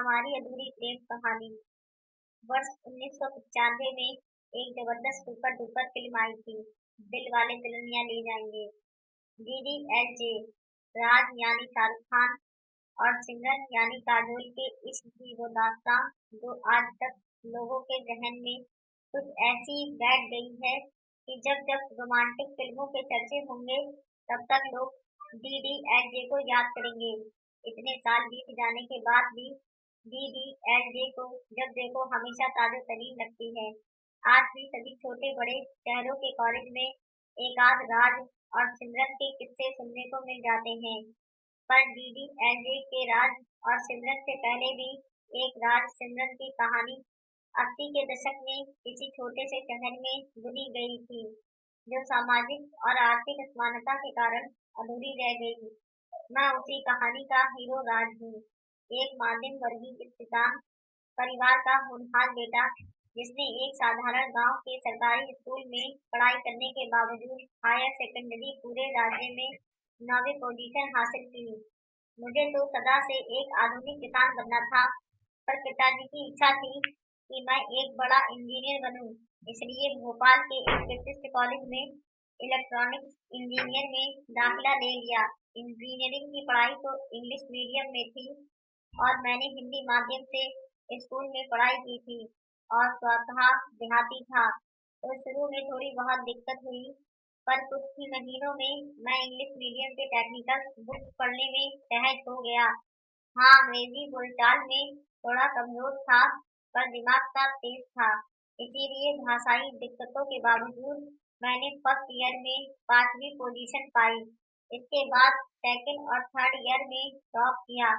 हमारी अधूरी प्रेम कहानी। वर्ष 1995 में एक जबरदस्त सुपर डुपर फिल्म आई थी। दिल वाले दुल्हनिया ले जाएंगे। डीडीएलजे। राज यानी शाहरुख खान और सिमरन यानी काजोल के इश्क की वो दास्तां जो आज तक लोगों के जहन में कुछ ऐसी बैठ गई है कि जब जब रोमांटिक फिल्मों के चर्चे होंगे तब तक लोग डीडीएलजे को याद करेंगे। इतने साल बीत जाने के बाद भी डीडीएलजे को जब देखो हमेशा ताज़ा-तरीन लगती है। आज भी सभी छोटे-बड़े शहरों के कॉलेज में एक आध राज और सिमरन के किस्से सुनने को मिल जाते हैं। पर डीडीएलजे के राज और सिमरन से पहले भी एक राज सिमरन की कहानी 80 के दशक में किसी छोटे से शहर में बुनी गई थी, जो सामाजिक और आर्थिक असमानता के कारण अधूरी रह गई। मैं उसी कहानी का हीरो राज हूँ, एक मध्यम वर्गीय किसान परिवार का होनहार बेटा जिसने एक साधारण गांव के सरकारी स्कूल में पढ़ाई करने के बावजूद हायर सेकेंडरी पूरे राज्य में 9वीं पोजीशन हासिल की। मुझे तो सदा से एक आधुनिक किसान बनना था, पर पिताजी की इच्छा थी कि मैं एक बड़ा इंजीनियर बनूं, इसलिए भोपाल के एक प्रतिष्ठित कॉलेज में इलेक्ट्रॉनिक्स इंजीनियर में दाखिला ले लिया। इंजीनियरिंग की पढ़ाई तो इंग्लिश मीडियम में थी और मैंने हिंदी माध्यम से स्कूल में पढ़ाई की थी और स्वतः देहाती था, तो शुरू में थोड़ी बहुत दिक्कत हुई, पर कुछ ही महीनों में मैं इंग्लिश मीडियम के टेक्निकल बुक्स पढ़ने में सहज हो गया। हाँ, अंग्रेजी बोलचाल में थोड़ा कमजोर था, पर दिमाग का तेज था, इसीलिए भाषाई दिक्कतों के बावजूद मैंने फर्स्ट ईयर में 5वीं पोजीशन पाई। इसके बाद सेकंड और थर्ड ईयर में टॉप किया।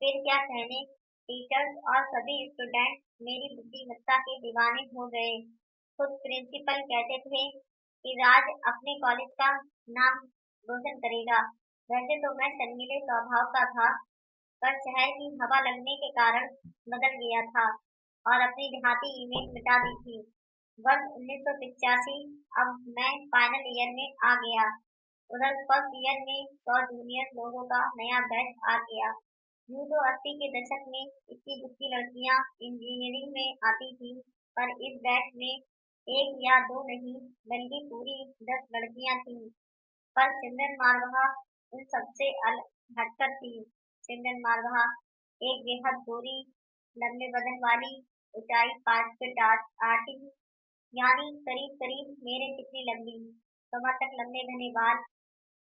फिर क्या कहने, टीचर्स और सभी स्टूडेंट मेरी बुद्धिमत्ता के दीवाने हो गए। खुद प्रिंसिपल कहते थे कि राज अपने कॉलेज का नाम रोशन करेगा। वैसे तो मैं शर्मीले स्वभाव का था, पर शहर की हवा लगने के कारण बदल गया था और अपनी देहाती इमेज मिटा दी थी। वर्ष 1985। अब मैं फाइनल ईयर में आ गया। उधर फर्स्ट ईयर में 100 जूनियर लोगों का नया बैच आ गया। यूँ तो 80 के दशक में इक्की दुक्की लड़कियां इंजीनियरिंग में आती थी, पर इस बैच में एक या दो नहीं बल्कि पूरी 10 लड़कियां थीं। पर सिमरन मारवाह उन सबसे अलग हटकर थी। सिमरन मारवाह एक बेहद गोरी, लंबे बदन वाली, ऊंचाई 5 फीट 8 इंच यानी करीब करीब मेरे जितनी लंबी, कमर तक लंबे घने बाल,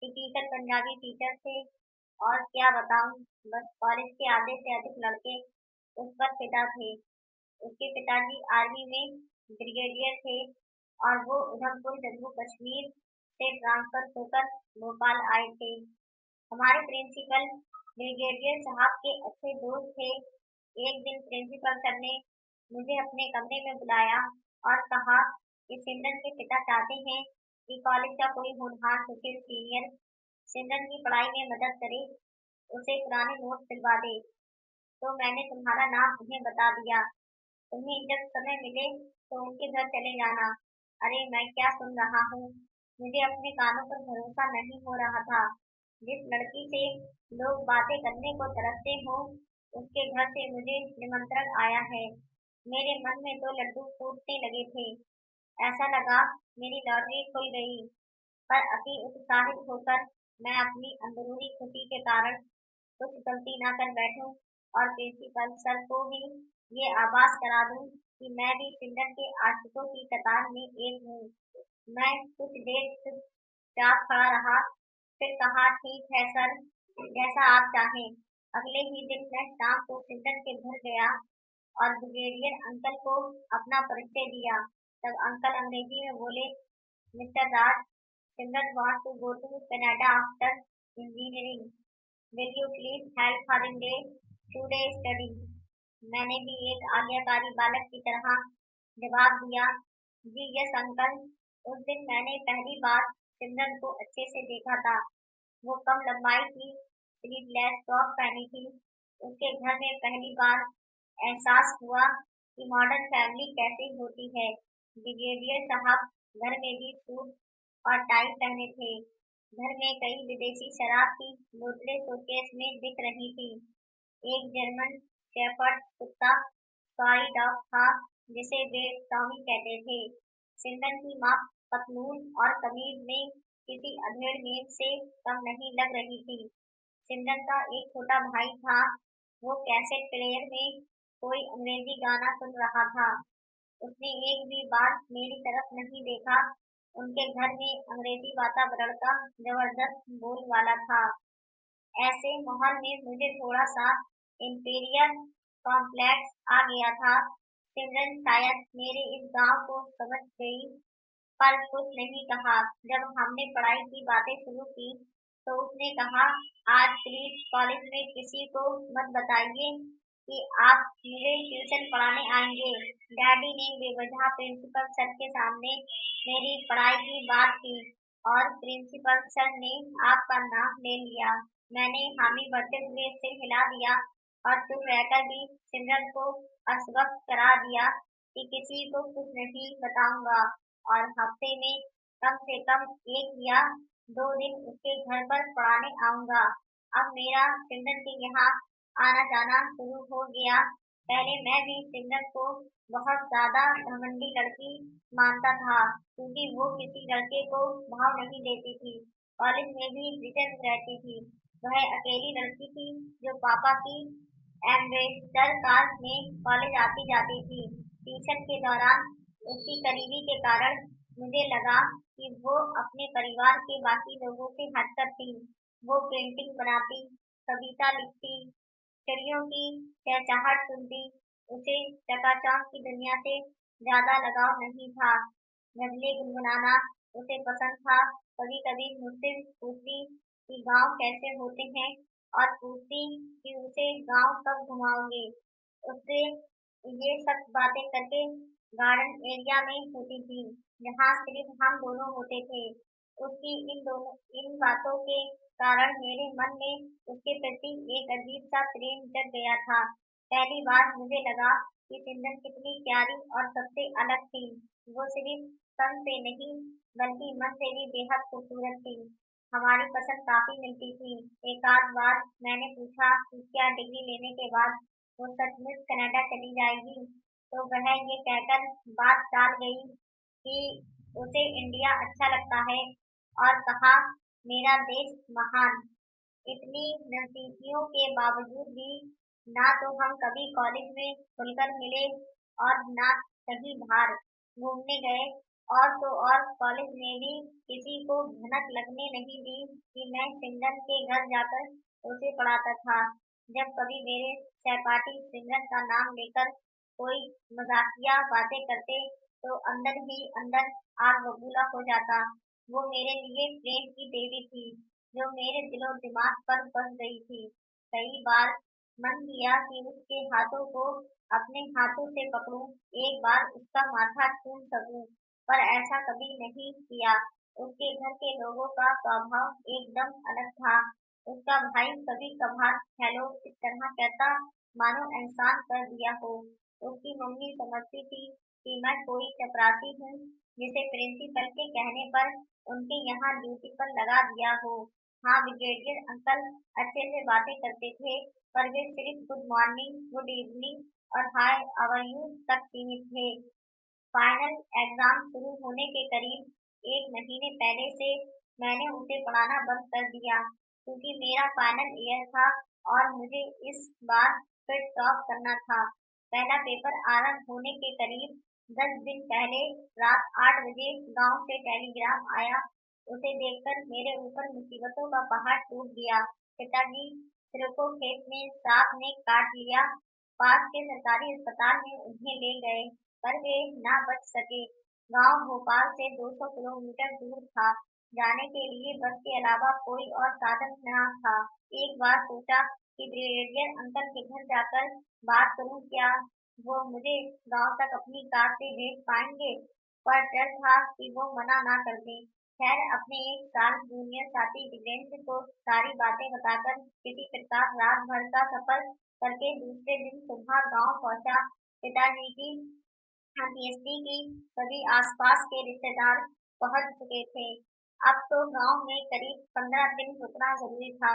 टिपिकल पंजाबी फीचर्स थे। और क्या बताऊं, बस कॉलेज के आधे से अधिक लड़के उस पर फिदा थे। उसके पिताजी आर्मी में ब्रिगेडियर थे और वो उधमपुर जम्मू कश्मीर से ट्रांसफर होकर भोपाल आए थे। हमारे प्रिंसिपल ब्रिगेडियर साहब के अच्छे दोस्त थे। एक दिन प्रिंसिपल सर ने मुझे अपने कमरे में बुलाया और कहा कि सिमरन के पिता चाहते हैं कि कॉलेज का कोई होनहार सुशील सीनियर सिमरन की पढ़ाई में मदद करे, उसे पुराने नोट्स दिलवा दे। तो मैंने तुम्हारा नाम उन्हें बता दिया। तुम्हें जब समय मिले तो उनके घर चले जाना। अरे मैं क्या सुन रहा हूँ, मुझे अपने कानों पर भरोसा नहीं हो रहा था। जिस लड़की से लोग बातें करने को तरसते हो, उसके घर से मुझे निमंत्रण आया है। मेरे मन में तो लड्डू फूटने लगे थे। ऐसा लगा मेरी लॉटरी खुल गई। पर अति उत्साहित होकर मैं अपनी अंदरूनी खुशी के कारण कुछ गलती ना कर बैठूं और प्रिंसिपल सर को भी ये आभास करा दूं कि मैं भी सिमरन के आशिकों की कतार में एक हूँ। मैं कुछ देर चुपचाप खड़ा रहा, फिर कहा, ठीक है सर, जैसा आप चाहें। अगले ही दिन मैं शाम को सिमरन के घर गया और ब्रिगेडियर अंकल को अपना परिचय दिया। तब अंकल अंग्रेजी में बोले, mister Raj, Simran want to go to Canada after engineering. Will you please help her in day to day study. मैंने भी एक आज्ञाकारी बालक की तरह जवाब दिया, जी यस अंकल। उस दिन मैंने पहली बार सिमरन को अच्छे से देखा था। वो कम लंबाई की स्लीवलेस टॉप पहनी थी। उसके घर में पहली बार एहसास हुआ कि मॉडर्न फैमिली कैसे होती है। ब्रिगेडियर साहब घर में भी सूट और टाई पहने थे। घर में कई विदेशी शराब की बोतलें शोकेस में दिख रही थी। एक जर्मन शेफर्ड कुत्ता सॉरी डॉग था, जिसे वे टॉमी कहते थे। सिमरन की माँ पतलून और कमीज में किसी अधेड़ मेम से कम नहीं लग रही थी। सिमरन का एक छोटा भाई था। वो कैसेट प्लेयर में कोई अंग्रेजी गाना सुन रहा था। उसने एक भी बार मेरी तरफ नहीं देखा। उनके घर में अंग्रेजी वातावरण का जबरदस्त बोलबाला था। ऐसे माहौल में मुझे थोड़ा सा इंफीरियर कॉम्प्लेक्स आ गया था। सिमरन शायद मेरे इस गांव को समझ गई, पर कुछ नहीं कहा। जब हमने पढ़ाई की बातें शुरू की तो उसने कहा, आज प्लीज कॉलेज में किसी को मत बताइए कि आप मुझे ट्यूशन पढ़ाने आएंगे। डैडी ने बेवजह प्रिंसिपल सर के सामने मेरी पढ़ाई की बात की और प्रिंसिपल सर ने आपका नाम ले लिया। मैंने हामी भरते हुए सिर हिला दिया और चुप रहकर भी सिमरन को आश्वस्त करा दिया कि किसी को कुछ नहीं बताऊंगा और हफ्ते में कम से कम एक या दो दिन उसके घर पर पढ़ाने आऊंगा। अब मेरा सिमरन के यहाँ आना जाना शुरू हो गया। पहले मैं भी सिमरन को बहुत ज्यादा घमंडी लड़की मानता था, क्योंकि वो किसी लड़के को भाव नहीं देती थी। कॉलेज में भी रिजर्व रहती थी। वह अकेली लड़की थी जो पापा की एम्बेसडर कार में कॉलेज आती जाती थी। ट्यूशन के दौरान उसकी करीबी के कारण मुझे लगा कि वो अपने परिवार के बाकी लोगों से हटकर थी। वो पेंटिंग बनाती, कविता लिखती, चिड़ियों की चहचहाट सुनती। उसे चकाचौंध की दुनिया से ज्यादा लगाव नहीं था। गजलें गुनगुनाना उसे पसंद था। कभी कभी मुझसे पूछती कि गांव कैसे होते हैं और पूछती कि उसे गांव कब घुमाओगे। उससे ये सब बातें करके गार्डन एरिया में होती थी, जहाँ सिर्फ हम दोनों होते थे। उसकी इन बातों के कारण मेरे मन में उसके प्रति एक अजीब सा प्रेम जग गया था। पहली बार मुझे लगा कि सिमरन कितनी प्यारी और सबसे अलग थी। वो सिर्फ तन से नहीं, बल्कि मन से भी बेहद खूबसूरत थी। हमारी पसंद काफी मिलती थी। एक आध बार मैंने पूछा कि क्या डिग्री लेने के बाद वो सचमुच कनाडा चली जाएगी, तो वह ये कहकर बात टाल गई कि उसे इंडिया अच्छा लगता है, और कहा, मेरा देश महान। इतनी नजदीकियों के बावजूद भी ना तो हम कभी कॉलेज में खुलकर मिले और ना कहीं बाहर घूमने गए। और तो और कॉलेज में भी किसी को भनक लगने नहीं दी कि मैं सिमरन के घर जाकर उसे पढ़ाता था। जब कभी मेरे सहपाठी सिमरन का नाम लेकर कोई मजाकिया बातें करते तो अंदर ही अंदर आग बबूला हो जाता। वो मेरे लिए प्रेम की देवी थी, जो मेरे दिलो दिमाग पर बस गई थी। कई बार मन किया कि उसके हाथों को अपने हाथों से पकड़ूं, एक बार उसका माथा चूम सकूं, पर ऐसा कभी नहीं किया। उसके घर के लोगों का स्वभाव एकदम अलग था। उसका भाई कभी कभार हेलो इस तरह कहता मानो एहसान कर दिया हो। उसकी मम्मी समझती थी कि मैं कोई चपरासी हूँ, जिसे प्रिंसिपल के कहने पर उनके यहाँ ड्यूटी पर लगा दिया हो। हाँ, ब्रिगेडियर अंकल अच्छे से बातें करते थे, पर वे सिर्फ गुड मॉर्निंग, गुड इवनिंग और हाय आवर यू तक सीमित थे। फाइनल एग्जाम शुरू होने के करीब एक महीने पहले से मैंने उसे पढ़ाना बंद कर दिया, क्योंकि मेरा फाइनल ईयर था और मुझे इस बार फिर टॉप करना था। पहला पेपर आरंभ होने के करीब 10 दिन पहले रात 8 बजे गांव से टेलीग्राम आया। उसे देखकर मेरे ऊपर मुसीबतों का पहाड़ टूट गया। पिताजी सिर को खेत में सांप ने काट लिया। पास के सरकारी अस्पताल में उन्हें ले गए, पर वे ना बच सके। गांव भोपाल से 200 किलोमीटर दूर था। जाने के लिए बस के अलावा कोई और साधन न था। एक बार सोचा कि ब्रिगेडियर अंकल के घर जाकर बात करूं, क्या वो मुझे गांव तक अपनी कार से भेज पाएंगे, पर डर था कि वो मना ना कर दें। खैर, अपने एक साल जूनियर साथी दिव्येंद्र को सारी बातें बताकर किसी प्रकार रात भर का सफर करके दूसरे दिन सुबह गांव पहुंचा। पिताजी की अंत्येष्टि की सभी आसपास के रिश्तेदार पहुंच चुके थे। अब तो गांव में करीब 15 दिन रुकना जरूरी था,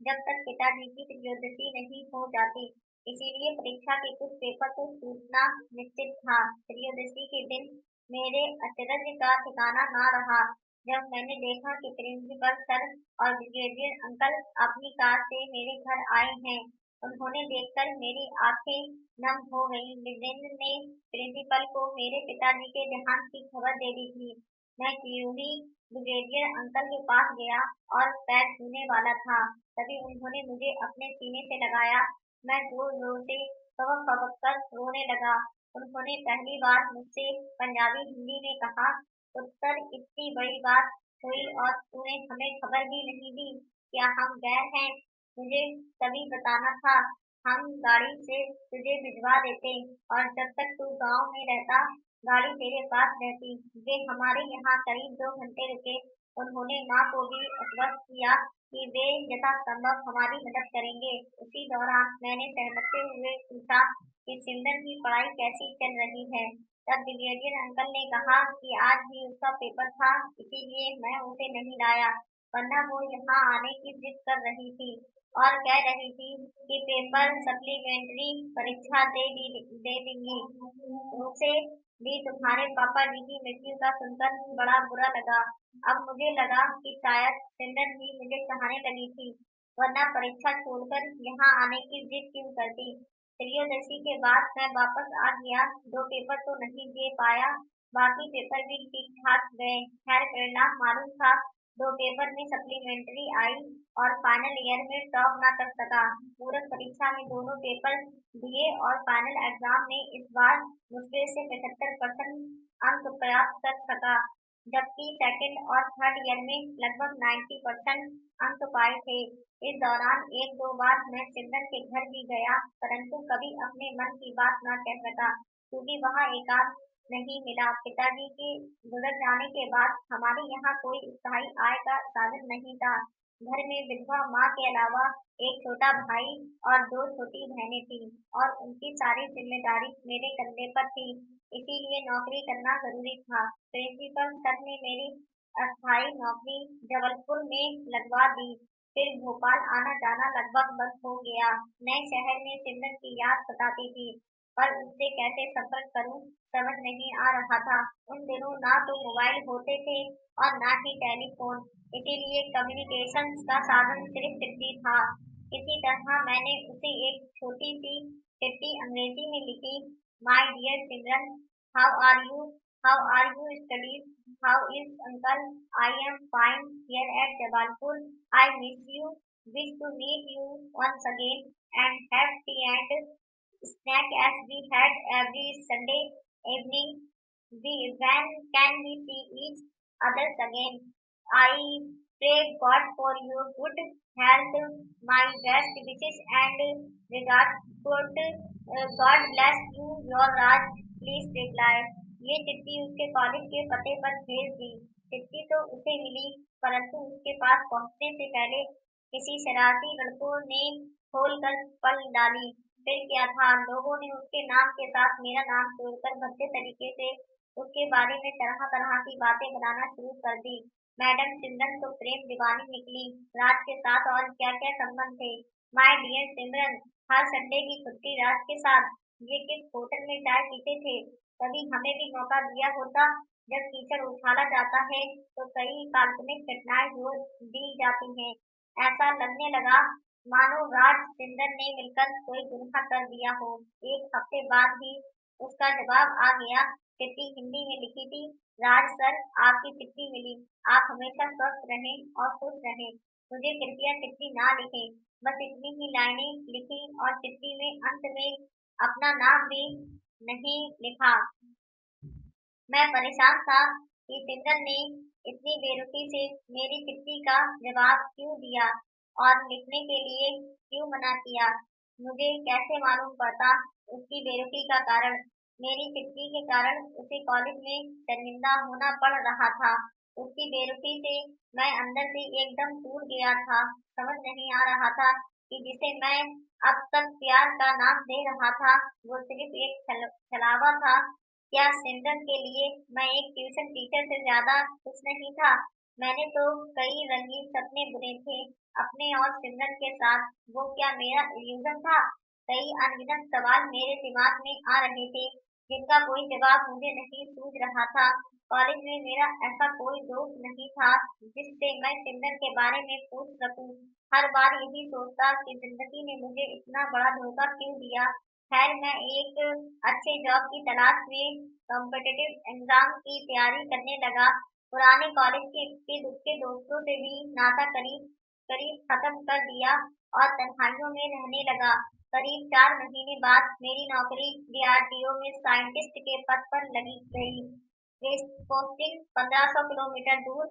जब तक पिताजी की त्रयोदशी नहीं हो जाती। इसीलिए परीक्षा के कुछ पेपर तो छूटना निश्चित था। त्रयोदशी के दिन मेरे अचरज का ठिकाना ना रहा जब मैंने देखा कि प्रिंसिपल सर और ब्रिगेडियर अंकल अपनी कार से मेरे घर आए हैं। उन्होंने देखकर मेरी आंखें नम हो गईं। विजेंद्र ने प्रिंसिपल को मेरे पिताजी के देहांत की खबर दे दी थी। मैं चिरूरी ब्रिगेडियर अंकल के पास गया और पैर छूने वाला था, तभी उन्होंने मुझे अपने सीने से लगाया। मैं जोर-जोर से कबक-कबक कर रोने लगा। उन्होंने पहली बार मुझसे पंजाबी हिंदी में कहा, "पुत्र, इतनी बड़ी बात हुई और तूने हमें खबर भी नहीं दी। क्या हम गैर हैं? मुझे तभी बताना था। हम गाड़ी से तुझे भिजवा देते और जब तक तू गाँव में रहता, गाड़ी तेरे पास रहती।" वे हमारे यहाँ करीब 2 घंटे रुके। उन्होंने माँ को भी आश्वस्त किया कि वे यथासंभव हमारी मदद करेंगे। उसी दौरान मैंने सहमते हुए पूछा कि सिमरन की पढ़ाई कैसी चल रही है। तब ब्रिगेडियर अंकल ने कहा कि आज भी उसका पेपर था, इसीलिए मैं उसे नहीं लाया, वरना वो यहाँ आने की जिद कर रही थी और कह रही थी कि पेपर सप्लीमेंट्री परीक्षा दे देंगी। उसे भी तुम्हारे पापा जी की मृत्यु का सुनकर बड़ा बुरा लगा। अब मुझे लगा कि शायद सिमरन भी मुझे चाहने लगी थी, वरना परीक्षा छोड़कर यहाँ आने की जिद क्यों करती। त्रयोदशी के बाद मैं वापस आ गया। 2 पेपर तो नहीं दे पाया, बाकी पेपर भी ठीक ठाक गए। खैर, परिणाम मालूम था। 2 पेपर में सप्लीमेंट्री आई और फाइनल ईयर में टॉप ना कर सका। पूरक परीक्षा में दोनों पेपर दिए और फाइनल एग्जाम में इस बार मुश्किल से 75% अंक प्राप्त कर सका, जबकि सेकंड और थर्ड ईयर में लगभग 90% अंक पाए थे। इस दौरान 1-2 बार मैं सिमरन के घर भी गया, परंतु कभी अपने मन की बात न कह सका, क्योंकि वहाँ एकांत नहीं मिला। पिताजी के गुजर जाने के बाद हमारे यहाँ कोई स्थायी आय का साधन नहीं था। घर में विधवा माँ के अलावा एक छोटा भाई और 2 छोटी बहनें थीं और उनकी सारी जिम्मेदारी मेरे कंधे पर थी। इसीलिए नौकरी करना जरूरी था। प्रिंसिपल सर ने मेरी अस्थायी नौकरी जबलपुर में लगवा दी। फिर भोपाल आना जाना लगभग बंद हो गया। नए शहर में सिमरन की याद सताती थी, पर उससे कैसे संपर्क करूं समझ नहीं आ रहा था। उन दिनों ना तो मोबाइल होते थे और ना ही टेलीफोन, इसीलिए कम्युनिकेशन का साधन सिर्फ चिट्ठी था। इसी तरह मैंने उसे एक छोटी सी चिट्ठी अंग्रेजी में लिखी। My dear Simran, how are you? How are you studies? How is uncle? I am fine here at Jabalpur. I miss you, wish to meet you once again and have tea and snack as we had every Sunday evening. When can we see each others again? I pray God for your good health. My best wishes and regards. God bless you, your Raj. Please reply. ये चिट्ठी उसके college के पते पर भेज दी। चिट्ठी तो उसे मिली, परंतु उसके पास पहुंचने से पहले किसी शरारती लड़कों ने खोलकर पल डाली। फिर क्या था, लोगों ने उसके नाम के साथ मेरा नाम जोड़कर भद्दे तरीके से उसके बारे में तरह-तरह की बातें बनाना शुरू कर दी। मैडम सिमरन तो प्रेम दीवानी निकली। राज के साथ और क्या-क्या संबंध थे। माय डियर सिमरन, हर संडे की छुट्टी राज के साथ। ये किस होटल में चाय पीते थे। कभी हमें भी मौका दिया होता। जब कीचड़ उछाला जाता है तो कई काल्पनिक घटनाएं जोड़ दी जाती हैं। ऐसा लगने लगा मानो राज सिमरन ने मिलकर कोई गुनाह कर दिया हो। 1 हफ्ते बाद ही उसका जवाब आ गया। चिट्ठी हिंदी में लिखी थी। राज सर, आपकी चिट्ठी मिली। आप हमेशा स्वस्थ रहें और खुश रहें। मुझे कृपया चिट्ठी ना लिखें। बस इतनी ही लाइनें लिखी और चिट्ठी में अंत में अपना नाम भी नहीं लिखा। मैं परेशान था कि सिमरन ने इतनी बेरुखी से मेरी चिट्ठी का जवाब क्यों दिया और लिखने के लिए क्यों मना किया। मुझे कैसे मालूम पड़ता उसकी बेरुखी का कारण। मेरी चिट्ठी के कारण उसे कॉलेज में शर्मिंदा होना पड़ रहा था। उसकी बेरुखी से मैं अंदर से एकदम टूट गया था। समझ नहीं आ रहा था कि जिसे मैं अब तक प्यार का नाम दे रहा था, वो सिर्फ एक छलावा था। क्या सिमरन के लिए मैं एक ट्यूशन टीचर से ज्यादा कुछ नहीं था। मैंने तो कई रंगीन सपने बुने थे अपने और सिमरन के साथ। वो क्या मेरा इल्यूजन था? कई अनगिनत सवाल मेरे दिमाग में आ रहे थे, जिनका कोई जवाब मुझे नहीं सूझ रहा था। कॉलेज में मेरा ऐसा कोई दोस्त नहीं था जिससे मैं सिमरन के बारे में पूछ सकूं। हर बार यही सोचता कि जिंदगी ने मुझे इतना बड़ा धोखा क्यों दिया। खैर, मैं एक अच्छे जॉब की तलाश में कॉम्पिटिटिव एग्जाम की तैयारी करने लगा। पुराने कॉलेज के इक्के दुक्के दोस्तों से भी नाता करीब करीब खत्म कर दिया और तन्हाइयों में रहने लगा। करीब 4 महीने बाद मेरी नौकरी डीआरडीओ में साइंटिस्ट के पद पर लगी गई। पोस्टिंग 1500 किलोमीटर दूर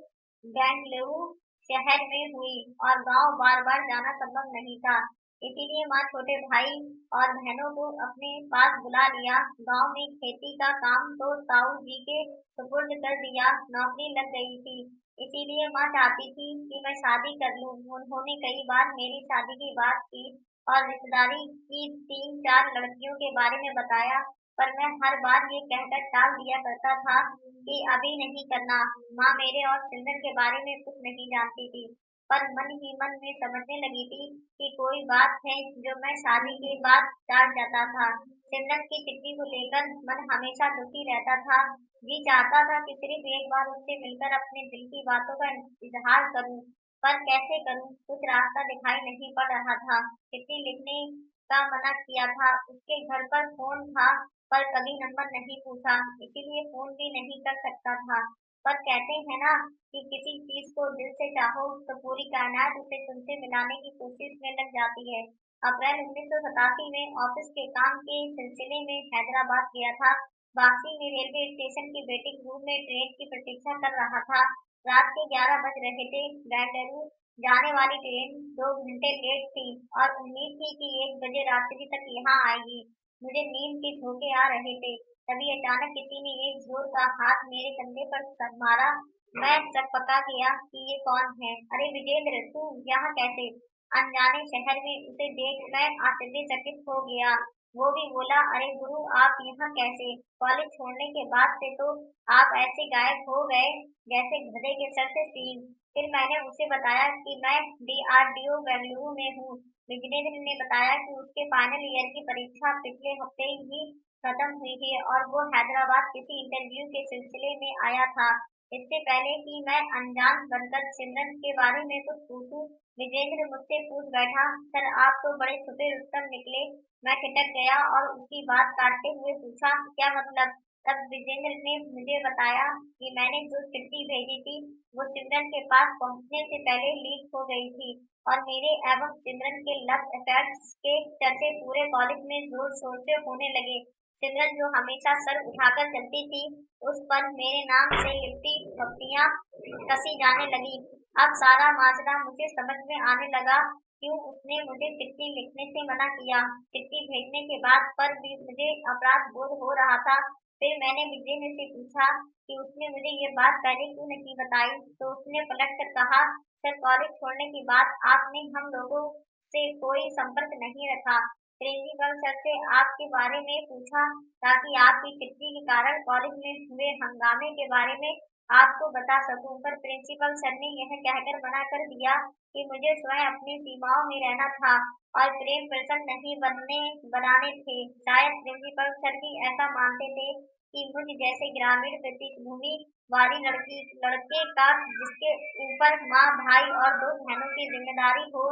बेंगलुरु शहर में हुई और गांव बार बार जाना संभव नहीं था। इसीलिए माँ छोटे भाई और बहनों को अपने पास बुला लिया। गांव में खेती का काम तो ताऊ जी के सुपुर्द कर दिया। नौकरी लग गई थी, इसीलिए माँ चाहती थी कि मैं शादी कर लूं। उन्होंने कई बार मेरी शादी की बात की और रिश्तेदारी की 3-4 लड़कियों के बारे में बताया, पर मैं हर बार ये कहकर टाल दिया करता था कि अभी नहीं करना। माँ मेरे और सिमरन के बारे में कुछ नहीं जानती थी, पर मन ही मन में समझने लगी थी कि कोई बात है जो मैं शादी के बाद टाल जाता था। सिमरन की चिट्ठी को लेकर मन हमेशा दुखी रहता था। जी चाहता था कि सिर्फ एक बार उससे मिलकर अपने दिल की बातों का इजहार करूं, पर कैसे करूं, कुछ रास्ता दिखाई नहीं पड़ रहा था। चिट्ठी लिखने का मना किया था, उसके घर पर फोन था पर कभी नंबर नहीं पूछा, इसीलिए फोन भी नहीं कर सकता था। पर कहते हैं ना कि किसी चीज को दिल से चाहो तो पूरी कायनात उसे तुमसे मिलाने की कोशिश में लग जाती है। अप्रैल 1987 में ऑफिस के काम के सिलसिले में हैदराबाद गया था। वापसी में रेलवे स्टेशन के वेटिंग रूम में ट्रेन की प्रतीक्षा कर रहा था। रात के 11 बज रहे थे। बेंगलुरु जाने वाली ट्रेन 2 घंटे लेट थी और उम्मीद थी कि 1 बजे रात्रि तक यहाँ आएगी। मुझे नींद के झोंके आ रहे थे। तभी अचानक किसी ने एक जोर का हाथ मेरे कंधे पर मारा। मैं सकपका गया कि ये कौन है। अरे विजेंद्र, तू यहाँ कैसे? अनजाने शहर में उसे देख मैं आश्चर्यचकित हो गया। वो भी बोला, अरे गुरु, आप यहाँ कैसे? कॉलेज छोड़ने के बाद से तो आप ऐसे गायब हो गए जैसे गधे के सर से सींग। फिर मैंने उसे बताया कि मैं डीआरडीओ बेंगलुरु में हूँ। विजेंद्र ने बताया कि उसके फाइनल ईयर की परीक्षा पिछले हफ्ते ही खत्म हुई है और वो हैदराबाद किसी इंटरव्यू के सिलसिले में आया था। इससे पहले कि मैं अनजान बनकर सिमरन के बारे में कुछ पूछूं, विजेंद्र मुझसे पूछ बैठा, सर आप तो बड़े छुपे रुस्तम निकले। मैं खिटक गया और उसकी बात काटते हुए पूछा, क्या मतलब? तब विजेंद्र ने मुझे बताया कि मैंने जो चिट्ठी भेजी थी वो सिमरन के पास पहुंचने से पहले लीक हो गई थी और मेरे एवं सिमरन के लव अफेयर्स के चर्चे पूरे कॉलेज में जोर शोर से होने लगे। सिमरन जो हमेशा सर उठाकर चलती थी, उस पर मेरे नाम से लिपटी पट्टियां कसी जाने लगी। अब सारा माजरा मुझे समझ में आने लगा, क्यों उसने मुझे चिट्ठी लिखने से मना किया। चिट्ठी भेजने के बाद पर भी मुझे अपराध बोध हो रहा था। फिर मैंने विजेंद्र से पूछा कि उसने मुझे ये बात पहले क्यों नहीं बताई, तो उसने पलट कर कहा, सर कॉलेज छोड़ने के बाद आपने हम लोगों से कोई संपर्क नहीं रखा। प्रिंसिपल सर से आपके बारे में पूछा ताकि आपकी चिट्ठी के कारण कॉलेज में हुए हंगामे के बारे में आपको बता सकूं, पर प्रिंसिपल सर ने यह कहकर मना कर दिया कि मुझे स्वयं अपनी सीमाओं में रहना था और प्रेम प्रसन्न नहीं बनाने थे। शायद प्रिंसिपल सर भी ऐसा मानते थे कि मुझ जैसे ग्रामीण पृष्ठभूमि वाली लड़के का जिसके ऊपर माँ, भाई और 2 बहनों की जिम्मेदारी हो,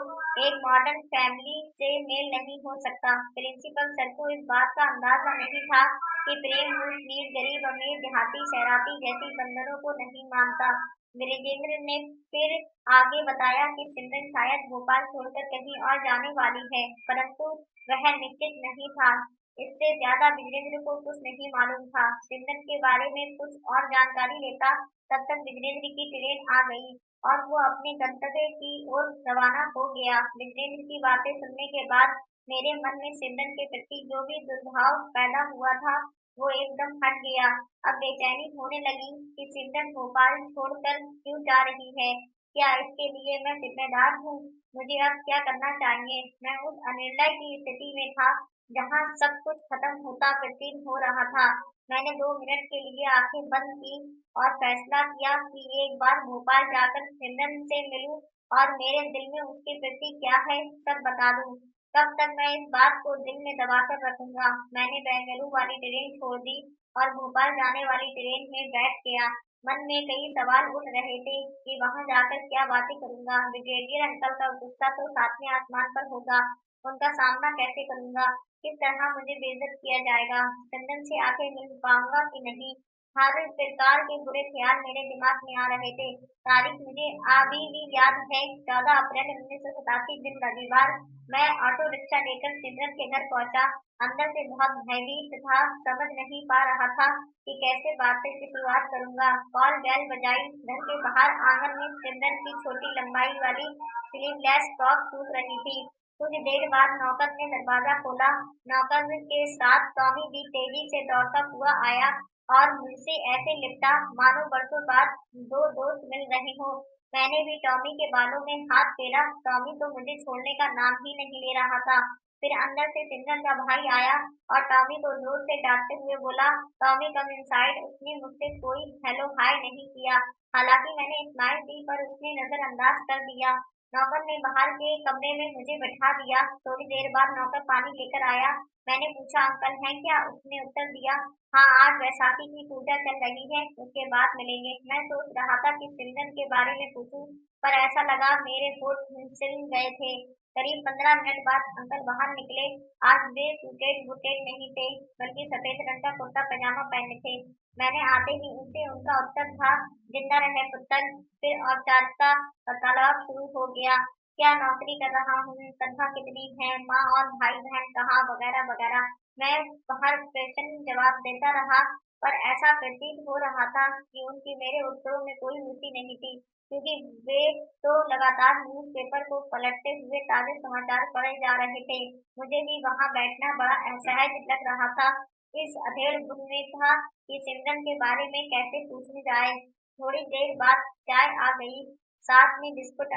एक मॉडर्न फैमिली से मेल नहीं हो सकता। प्रिंसिपल सर को इस बात का अंदाजा नहीं था कि प्रेम ऊंच नीच, गरीब अमीर, देहाती शहराती जैसी बंधनों को नहीं मानता। विजेंद्र ने फिर आगे बताया कि सिमरन शायद भोपाल छोड़कर कहीं और जाने वाली है, परंतु वह निश्चित नहीं था। इससे ज्यादा विजेंद्र को कुछ नहीं मालूम था। सिमरन के बारे में कुछ और जानकारी लेता, तब तक विजेंद्र की ट्रेन आ गई और वो अपने गंतव्य की ओर रवाना हो गया। विजेंद्र की बातें सुनने के बाद मेरे मन में सिमरन के प्रति जो भी दुर्भाव पैदा हुआ था वो एकदम हट गया। अब बेचैनी होने लगी कि सिमरन भोपाल छोड़कर क्यों जा रही है। क्या इसके लिए मैं जिम्मेदार हूँ? मुझे अब क्या करना चाहिए? मैं उस अनिर्णय की स्थिति में था जहाँ सब कुछ खत्म होता प्रतीत हो रहा था। मैंने 2 मिनट के लिए आंखें बंद की और फैसला किया कि एक बार भोपाल जाकर सिमरन से मिलूं और मेरे दिल में उसके प्रति क्या है सब बता दूं। कब तक मैं इस बात को दिल में दबाकर रखूंगा। मैंने बेंगलुरु वाली ट्रेन छोड़ दी और भोपाल जाने वाली ट्रेन में बैठ गया। मन में कई सवाल उठ रहे थे कि वहां जाकर क्या बातें करूंगा। ब्रिगेडियर अंकल का गुस्सा तो सातवें आसमान पर होगा। उनका सामना कैसे करूंगा? किस तरह मुझे बेइज्जत किया जाएगा? चंदन से आके मिल पाऊंगा कि नहीं? हर प्रकार के बुरे ख्याल मेरे दिमाग में आ रहे थे। तारीख मुझे अभी भी याद है, 14 अप्रैल 1987, दिन रविवार। मैं ऑटो रिक्शा लेकर सिमरन के घर पहुंचा। अंदर से बहुत भयभीत था, समझ नहीं पा रहा था कि कैसे बातें की शुरुआत करूंगा। कॉल बेल बजाई। घर के बाहर आंगन में सिमरन की छोटी लंबाई वाली स्लीवलेस फ्रॉक सूख रही थी। कुछ देर बाद नौकर ने दरवाजा खोला। नौकर के साथ टॉमी भी तेजी से दौड़ता हुआ आया और मुझसे ऐसे लिपटा मानो बरसों बाद दो दोस्त मिल रहे हों। मैंने भी टॉमी के बालों में हाथ फेरा। टॉमी तो मुझे छोड़ने का नाम ही नहीं ले रहा था। फिर अंदर से सिमरन का भाई आया और टॉमी को जोर से डांटते हुए बोला, टॉमी कम इनसाइड। उसने मुझसे कोई हेलो हाय नहीं किया। हालांकि मैंने स्माइल दी पर उसने नजरअंदाज कर दिया। नौकर ने बाहर के कमरे में मुझे बैठा दिया। थोड़ी देर बाद नौकर पानी लेकर आया। मैंने पूछा, अंकल हैं क्या? उसने उत्तर दिया, हाँ, आज वैसाखी की पूजा चल रही है, उसके बाद मिलेंगे। मैं सोच रहा था कि सिमरन के बारे में पूछूं, पर ऐसा लगा मेरे होठ सिल गए थे। करीब 15 मिनट बाद अंकल बाहर निकले। आज वे सूटेड बूटेड नहीं थे, बल्कि सफेद रंग का कुर्ता पैजामा पहने थे। मैंने आते ही उनसे उनका उत्तर था, जिंदा रहे पुत्र। फिर औपचारिकता का तालाब शुरू हो गया। क्या नौकरी कर रहा हूँ, तनख्वाह कितनी है, माँ और भाई बहन कहाँ, वगैरह वगैरह। मैं हर क्वेश्चन जवाब देता रहा, पर ऐसा प्रतीत हो रहा था कि उनकी मेरे उत्तरों में कोई रुचि नहीं थी, क्योंकि वे तो लगातार न्यूज़पेपर को पलटते हुए ताजे समाचार पढ़े जा रहे थे। मुझे भी वहां बैठना बड़ा असहज लग रहा था। इस अधेड़ बुन में था कि सिमरन के बारे में कैसे पूछने जाए। थोड़ी देर बाद चाय आ गई, साथ में बिस्कुट।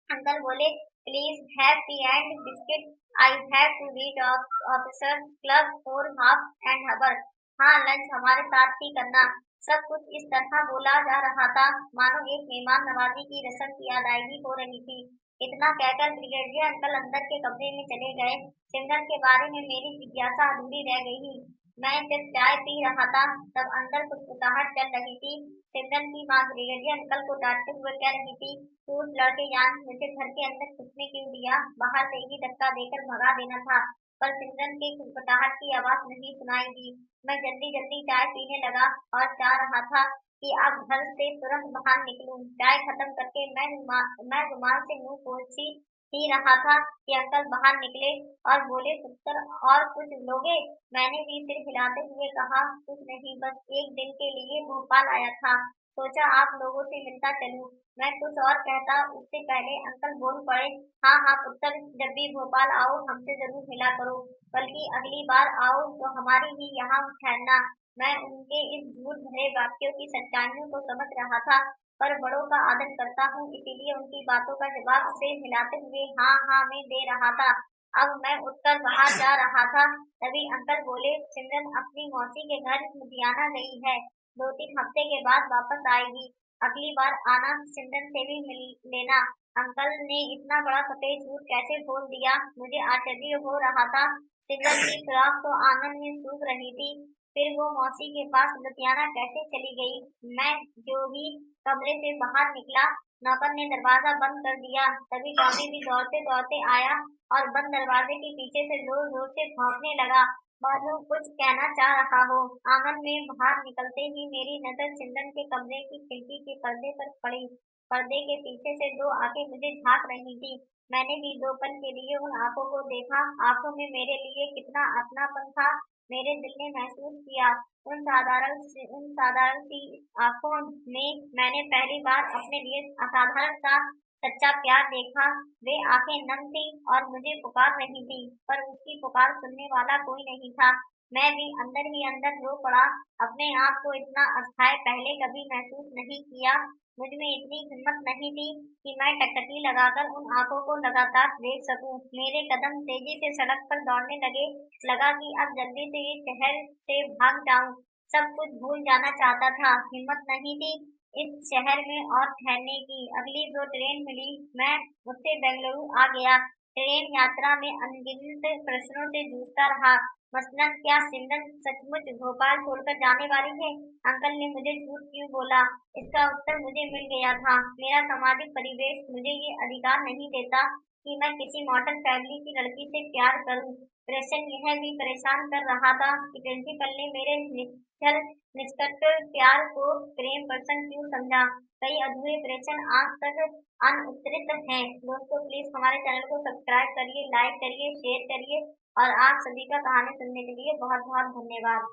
अंकल बोले, please have tea and biscuit. I have to reach officers club for half and hour. हाँ, लंच हमारे साथ ही करना। सब कुछ इस तरह बोला जा रहा था मानो एक मेहमान नवाजी की रस्म की अदायगी हो रही थी। इतना कहकर ब्रिगेडियर अंकल अंदर के कमरे में चले गए। सिमरन के बारे में मेरी जिज्ञासा अधूरी रह गई। मैं जब चाय पी रहा था तब अंदर फुसफुसाहट चल रही थी। सिमरन की माँ ब्रिगेडियर अंकल को डांटते हुए कह रही थी, तू उस लड़के जान मुझे घर के अंदर घुसने क्यों दिया? बाहर से ही धक्का देकर भगा देना था। पर सिमरन की फुसफुसाहट की आवाज नहीं सुनाई दी। मैं जल्दी जल्दी चाय पीने लगा और चाह रहा था कि अब घर से तुरंत बाहर निकलूं। चाय खत्म करके मैं रुमाल से मुंह पोंछी ही रहा था कि अंकल बाहर निकले और बोले, पुत्र और कुछ लोगे? मैंने भी सिर हिलाते हुए कहा, कुछ नहीं, बस एक दिन के लिए भोपाल आया था, सोचा आप लोगों से मिलता चलूं। मैं कुछ और कहता उससे पहले अंकल बोल पड़े, हाँ हाँ पुत्र, जब भी भोपाल आओ हमसे जरूर मिला करो, बल्कि अगली बार आओ तो हमारी ही यहाँ ठहरना। मैं उनके इस झूठ भरे वाक्यों की सच्चाइयों को समझ रहा था, पर बड़ों का आदर करता हूँ, इसीलिए उनकी बातों का जवाब से मिलाते हुए हाँ हाँ में दे रहा था। अब मैं उठकर बाहर जा रहा था, तभी अंकल बोले, सिमरन अपनी मौसी के घर लुधियाना गई है, 2-3 हफ्ते के बाद वापस आएगी। अगली बार आना, सिमरन से भी मिल लेना। अंकल ने इतना बड़ा सफेद झूठ कैसे बोल दिया? मुझे आश्चर्य हो रहा था। सिमरन की फ्रॉक तो आंगन में सूख रही थी, फिर वो मौसी के पास लुधियाना कैसे चली गई? मैं जो ही कमरे से बाहर निकला, नौकर ने दरवाजा बंद कर दिया। तभी टॉमी भी दौड़ते दौड़ते आया और बंद दरवाजे के पीछे से जोर जोर से भौंकने लगा, मानो कुछ कहना चाह रहा हो। आंगन में बाहर निकलते ही मेरी नजर सिमरन के कमरे की खिड़की के पर्दे पर पड़ी। पर्दे के पीछे से दो आंखें मुझे झांक रही थी। मैंने भी 2 पल के लिए उन आंखों को देखा। आंखों में मेरे लिए कितना अपनापन था, मेरे दिल ने महसूस किया। उन साधारण सी आंखों में मैंने पहली बार अपने लिए असाधारण सा सच्चा प्यार देखा। वे आंखें नम थी और मुझे पुकार रही थी, पर उसकी पुकार सुनने वाला कोई नहीं था। मैं भी अंदर ही अंदर रो पड़ा। अपने आप को इतना अस्थायी पहले कभी महसूस नहीं किया। मुझ में इतनी हिम्मत नहीं थी कि मैं टकटकी लगाकर उन आंखों को लगातार देख सकूं। मेरे कदम तेजी से सड़क पर दौड़ने लगे। लगा कि अब जल्दी से इस शहर से भाग जाऊं। सब कुछ भूल जाना चाहता था। हिम्मत नहीं थी इस शहर में और ठहरने की। अगली जो ट्रेन मिली मैं उससे बेंगलुरु आ गया। ट्रेन यात्रा में अनगिनत प्रश्नों से जूझता रहा। मसलन, क्या सिमरन सचमुच भोपाल छोड़कर जाने वाली है? अंकल ने मुझे झूठ क्यों बोला? इसका उत्तर मुझे मिल गया था। मेरा सामाजिक परिवेश मुझे ये अधिकार नहीं देता कि मैं किसी मॉडर्न फैमिली की लड़की से प्यार करूं। प्रश्न यह भी परेशान कर रहा था कि प्रिंसिपल ने मेरे निश्चल निष्कट प्यार को प्रेम प्रसंग क्यों समझा। कई अधूरे प्रश्न आज तक अनउत्तरित हैं। दोस्तों, प्लीज हमारे चैनल को सब्सक्राइब करिए, लाइक करिए, शेयर करिए और आप सभी का कहानी सुनने के लिए बहुत बहुत धन्यवाद।